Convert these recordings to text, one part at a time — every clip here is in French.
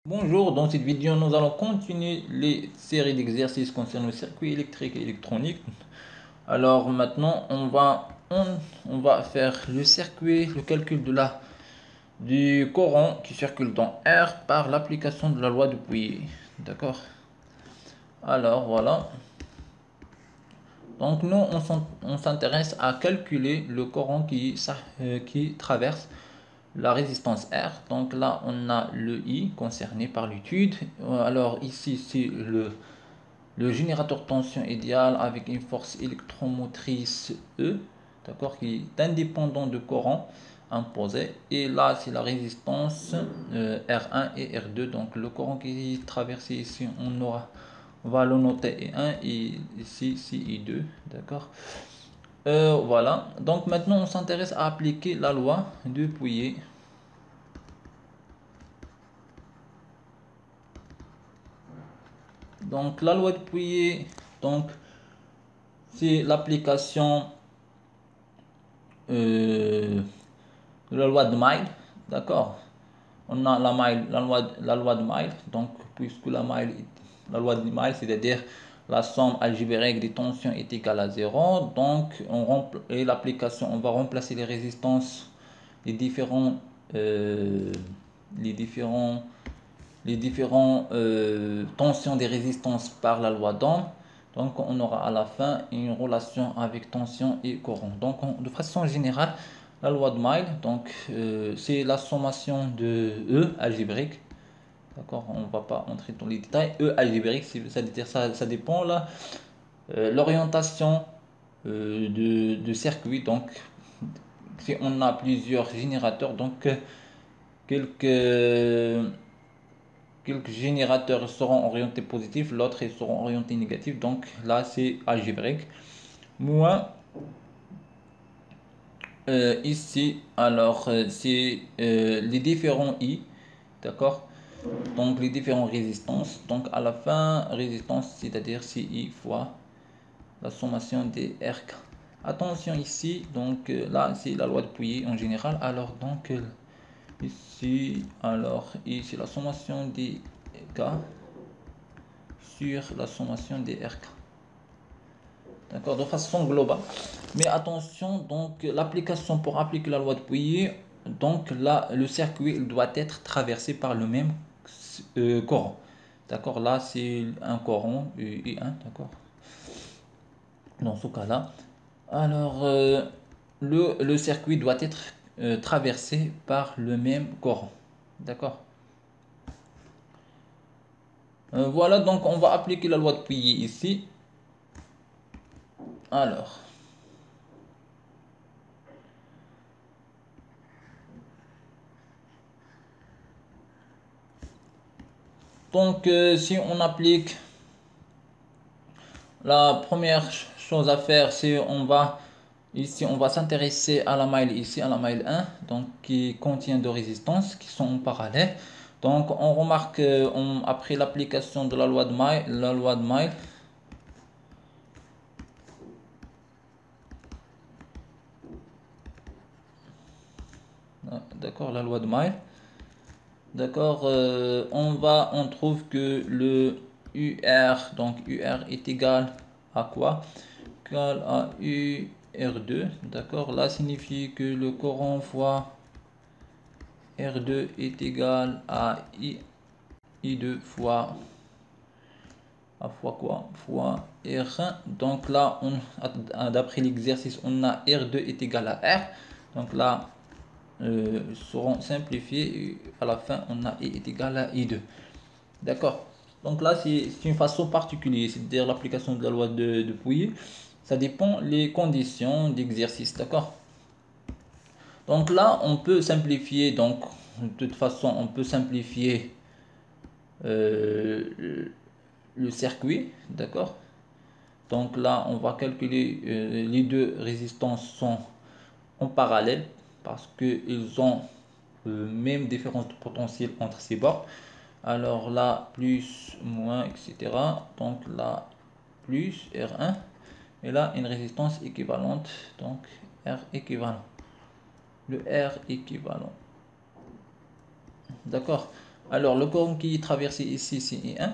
Bonjour, dans cette vidéo, nous allons continuer les séries d'exercices concernant le circuit électrique et électronique. Alors maintenant, on va faire le circuit, le calcul du courant qui circule dans R par l'application de la loi de Pouillet. D'accord? Alors voilà. Donc nous, on s'intéresse à calculer le courant qui traverse la résistance R. Donc là, on a le I concerné par l'étude. Alors ici, c'est le générateur tension idéal avec une force électromotrice E, d'accord, qui est indépendant de courant imposé. Et là, c'est la résistance R1 et R2. Donc le courant qui est traversé ici, on va le noter I1 et ici c'est I2, d'accord. Voilà. Donc maintenant, on s'intéresse à appliquer la loi de Pouillet. Donc la loi de Pouillet, donc c'est l'application euh, de la loi de Maille, d'accord. On a la loi de Maille, donc puisque la loi de Maille, c'est-à-dire la somme algébrique des tensions est égale à zéro, donc et l'application, on va remplacer les résistances, les différents, euh, les différents les différentes tensions des résistances par la loi d'Ohm. Donc on aura à la fin une relation avec tension et courant. Donc de façon générale, la loi de Maille, donc c'est la sommation de E algébrique. D'accord, on ne va pas entrer dans les détails. E algébrique, c'est-à-dire ça dépend là. L'orientation de circuit. Donc si on a plusieurs générateurs, donc quelques quelques générateurs seront orientés positifs, l'autre ils seront orientés négatifs. Donc là, c'est algébrique. Moi, ici, alors, c'est les différents I, d'accord? Donc les différentes résistances. Donc à la fin, résistance, c'est-à-dire c'est I fois la sommation des RK. Attention ici, donc là, c'est la loi de Pouillet en général. Alors, donc, ici, alors, I, c'est la sommation des K sur la sommation des RK. D'accord, de façon globale. Mais attention, donc l'application pour appliquer la loi de Pouillet, donc là, le circuit il doit être traversé par le même courant. D'accord, là c'est un courant I1, d'accord. Dans ce cas-là, alors le circuit doit être traversé par le même courant. D'accord. Voilà, donc on va appliquer la loi de Pouillet ici. Alors. Donc, si on applique, la première chose à faire, c'est on va s'intéresser à la maille ici, à la maille 1, donc qui contient deux résistances qui sont en parallèle. Donc, on remarque après l'application de la loi de maille, d'accord, la loi de maille, d'accord, on trouve que le UR, donc UR est égal à quoi? Égal à UR2, d'accord, là signifie que le courant fois R2 est égal à I2 fois quoi? Fois R1. Donc là, d'après l'exercice, on a R2 est égal à R. Donc là, seront simplifiés. Et à la fin, on a I est égal à I2. D'accord. Donc là, c'est une façon particulière, c'est-à-dire l'application de la loi de Pouillet. Ça dépend les conditions d'exercice. D'accord. Donc là, on peut simplifier. Donc, de toute façon, on peut simplifier euh, le circuit. D'accord. Donc là, on va calculer les deux résistances sont en parallèle parce qu'ils ont même différence de potentiel entre ces bords. Alors là, plus, moins, etc. Donc là, plus R1. Et là, une résistance équivalente. Donc R équivalent. Le R équivalent. D'accord. Alors, le courant qui est traversé ici, c'est I1.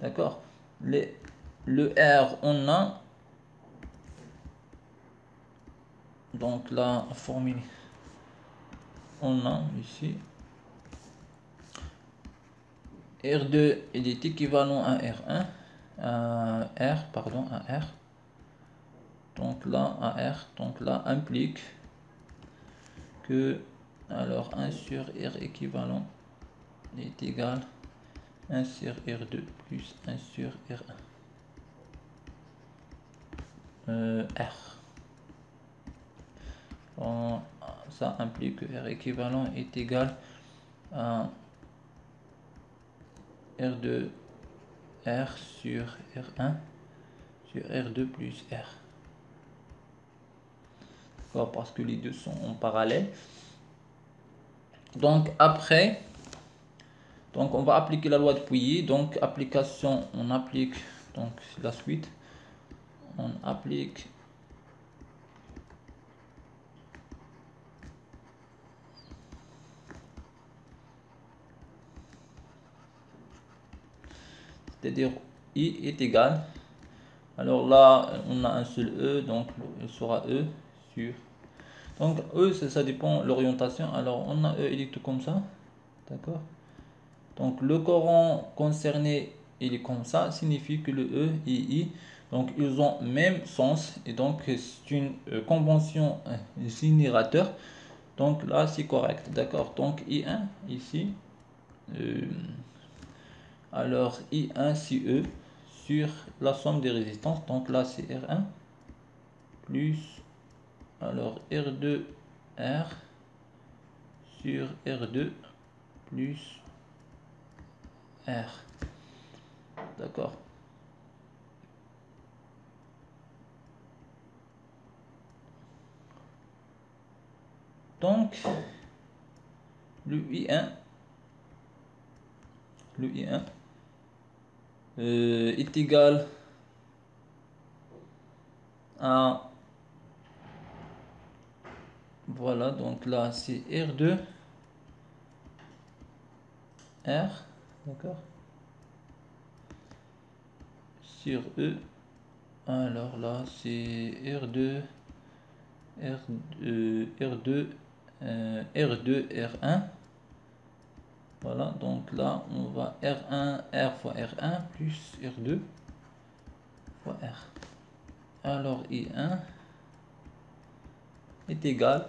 D'accord. Le R, on a. Donc là, formule. On a ici. R2, il est équivalent à R1. À R. Donc là implique que alors 1 sur R équivalent est égal 1 sur R2 plus 1 sur R1. R. Bon, ça implique que R équivalent est égal à R2 R sur R1 sur R2 plus R. Parce que les deux sont en parallèle. Donc après, donc on va appliquer la loi de Pouilly. Donc application, on applique donc la suite. On applique c'est-à-dire I est égal. Alors là, on a un seul E, donc il sera E sur. Donc E, ça dépend de l'orientation. Alors on a E, il est tout comme ça. D'accord. Donc le courant concerné, il est comme ça, signifie que le E et I, donc ils ont même sens. Et donc c'est une convention générateur. Donc là, c'est correct. D'accord. Donc I1 ici. Alors I1 c'est E sur la somme des résistances. Donc là c'est R1 plus alors R2 R sur R2 plus R. D'accord. Donc le I1 est égal à voilà, donc là c'est R2 R, d'accord, sur E. Alors là c'est R2 R2 R2 R1. Voilà, donc là on va R1 R fois R1 plus R2 fois R. Alors I1 est égal,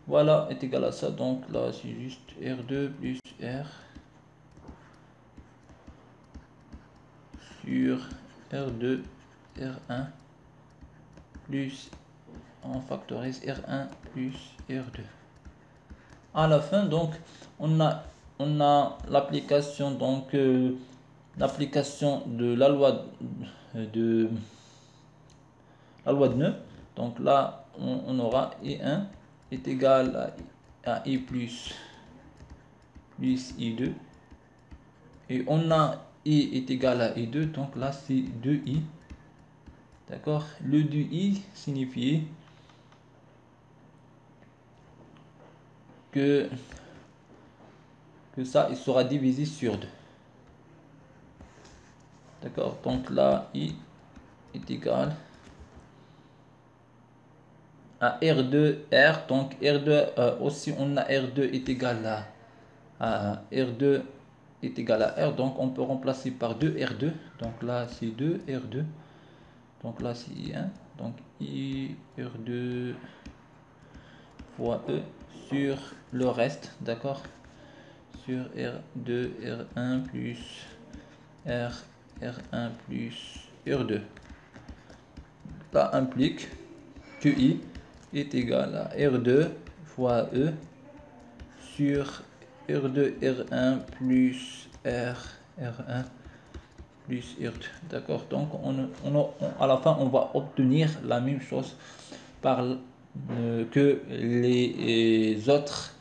voilà, est égal à ça. Donc là c'est juste R2 plus R sur R2 R1 plus, on factorise R1 plus R2. À la fin, donc on a l'application, donc l'application de la loi de Nœud. Donc là on aura I1 est égal à I plus I2, et on a I est égal à I2, donc là c'est 2I. D'accord. Le 2I signifie que ça il sera divisé sur 2. D'accord. Donc là I est égal à R2 R. Donc R2 aussi on a R2 est égal à R2 est égal à R. Donc on peut remplacer par 2 R2. Donc là c'est 2 R2. Donc là c'est I1. Donc I R2 fois E sur le reste. D'accord. Sur R2 R1 plus R1 plus R2. Ça implique que I est égal à R2 fois E sur R2 R1 plus R1 plus R2. D'accord. Donc à la fin on va obtenir la même chose par que les autres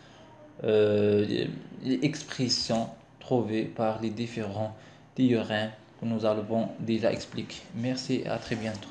les expressions trouvées par les différents théorèmes que nous avons déjà expliqués. Merci et à très bientôt.